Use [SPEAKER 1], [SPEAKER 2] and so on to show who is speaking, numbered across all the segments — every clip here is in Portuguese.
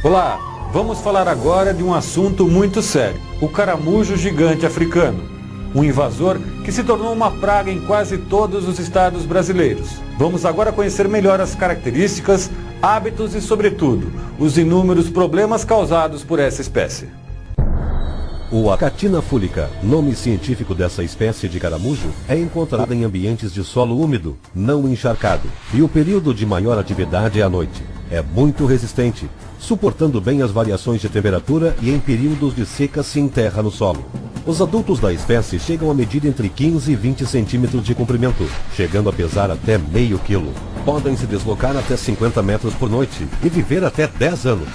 [SPEAKER 1] Olá, vamos falar agora de um assunto muito sério, o caramujo gigante africano. Um invasor que se tornou uma praga em quase todos os estados brasileiros. Vamos agora conhecer melhor as características, hábitos e, sobretudo, os inúmeros problemas causados por essa espécie.
[SPEAKER 2] O Achatina fulica, nome científico dessa espécie de caramujo, é encontrada em ambientes de solo úmido, não encharcado, e o período de maior atividade é à noite. É muito resistente, suportando bem as variações de temperatura e em períodos de seca se enterra no solo. Os adultos da espécie chegam a medir entre 15 e 20 centímetros de comprimento, chegando a pesar até meio quilo. Podem se deslocar até 50 metros por noite e viver até 10 anos.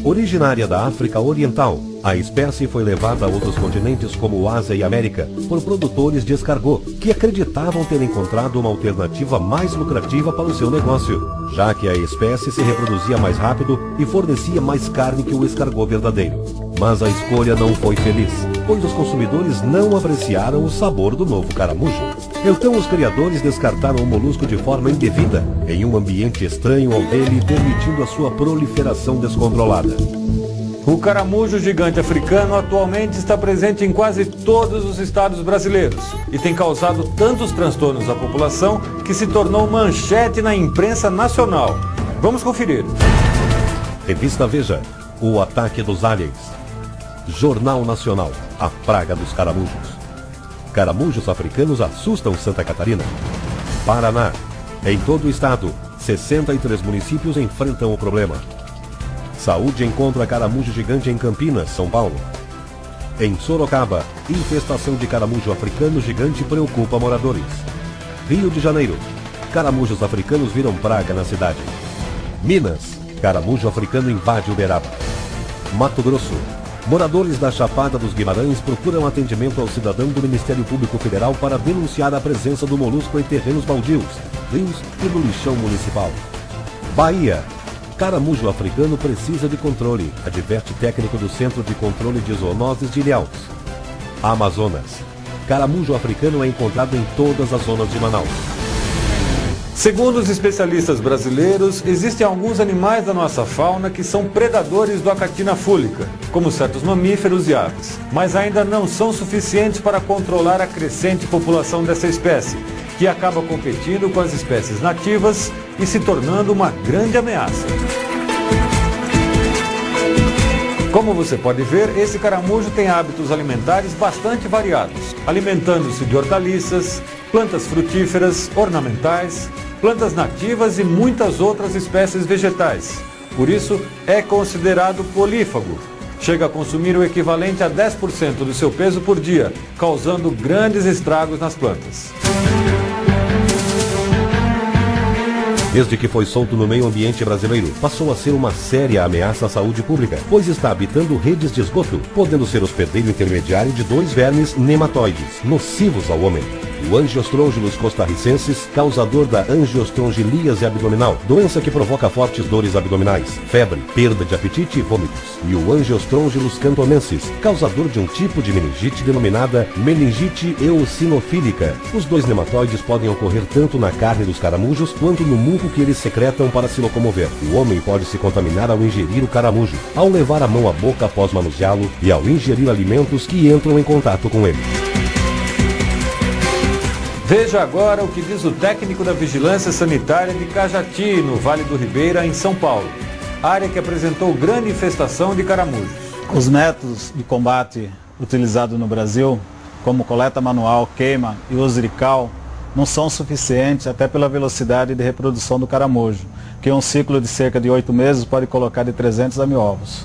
[SPEAKER 2] Originária da África Oriental, a espécie foi levada a outros continentes como Ásia e América por produtores de escargot, que acreditavam ter encontrado uma alternativa mais lucrativa para o seu negócio, já que a espécie se reproduzia mais rápido e fornecia mais carne que o escargot verdadeiro. Mas a escolha não foi feliz, pois os consumidores não apreciaram o sabor do novo caramujo. Então os criadores descartaram o molusco de forma indevida, em um ambiente estranho ao dele, permitindo a sua proliferação descontrolada.
[SPEAKER 1] O caramujo gigante africano atualmente está presente em quase todos os estados brasileiros e tem causado tantos transtornos à população que se tornou manchete na imprensa nacional. Vamos conferir.
[SPEAKER 2] Revista Veja, o ataque dos aliens. Jornal Nacional, a praga dos caramujos. Caramujos africanos assustam Santa Catarina. Paraná, em todo o estado, 63 municípios enfrentam o problema. Saúde encontra caramujo gigante em Campinas, São Paulo. Em Sorocaba, infestação de caramujo africano gigante preocupa moradores. Rio de Janeiro, caramujos africanos viram praga na cidade. Minas, caramujo africano invade Uberaba. Mato Grosso, moradores da Chapada dos Guimarães procuram atendimento ao cidadão do Ministério Público Federal para denunciar a presença do molusco em terrenos baldios, rios e no lixão municipal. Bahia, caramujo africano precisa de controle, adverte técnico do Centro de Controle de Zoonoses de Ilhéus. Amazonas, caramujo africano é encontrado em todas as zonas de Manaus.
[SPEAKER 1] Segundo os especialistas brasileiros, existem alguns animais da nossa fauna que são predadores do Achatina fulica, como certos mamíferos e aves, mas ainda não são suficientes para controlar a crescente população dessa espécie, que acaba competindo com as espécies nativas e se tornando uma grande ameaça. Como você pode ver, esse caramujo tem hábitos alimentares bastante variados, alimentando-se de hortaliças, plantas frutíferas, ornamentais, plantas nativas e muitas outras espécies vegetais. Por isso, é considerado polífago. Chega a consumir o equivalente a 10% do seu peso por dia, causando grandes estragos nas plantas.
[SPEAKER 2] Desde que foi solto no meio ambiente brasileiro, passou a ser uma séria ameaça à saúde pública, pois está habitando redes de esgoto, podendo ser hospedeiro intermediário de 2 vermes nematóides, nocivos ao homem. O Angiostrongylus costarricensis, causador da angiostrongilíase abdominal, doença que provoca fortes dores abdominais, febre, perda de apetite e vômitos. E o Angiostrongylus cantonensis, causador de um tipo de meningite denominada meningite eosinofílica. Os 2 nematóides podem ocorrer tanto na carne dos caramujos quanto no muco que eles secretam para se locomover. O homem pode se contaminar ao ingerir o caramujo, ao levar a mão à boca após manuseá-lo e ao ingerir alimentos que entram em contato com ele.
[SPEAKER 1] Veja agora o que diz o técnico da Vigilância Sanitária de Cajati, no Vale do Ribeira, em São Paulo, área que apresentou grande infestação de caramujos.
[SPEAKER 3] Os métodos de combate utilizados no Brasil, como coleta manual, queima e uso de cal, não são suficientes até pela velocidade de reprodução do caramujo, que em um ciclo de cerca de 8 meses pode colocar de 300 a 1000 ovos.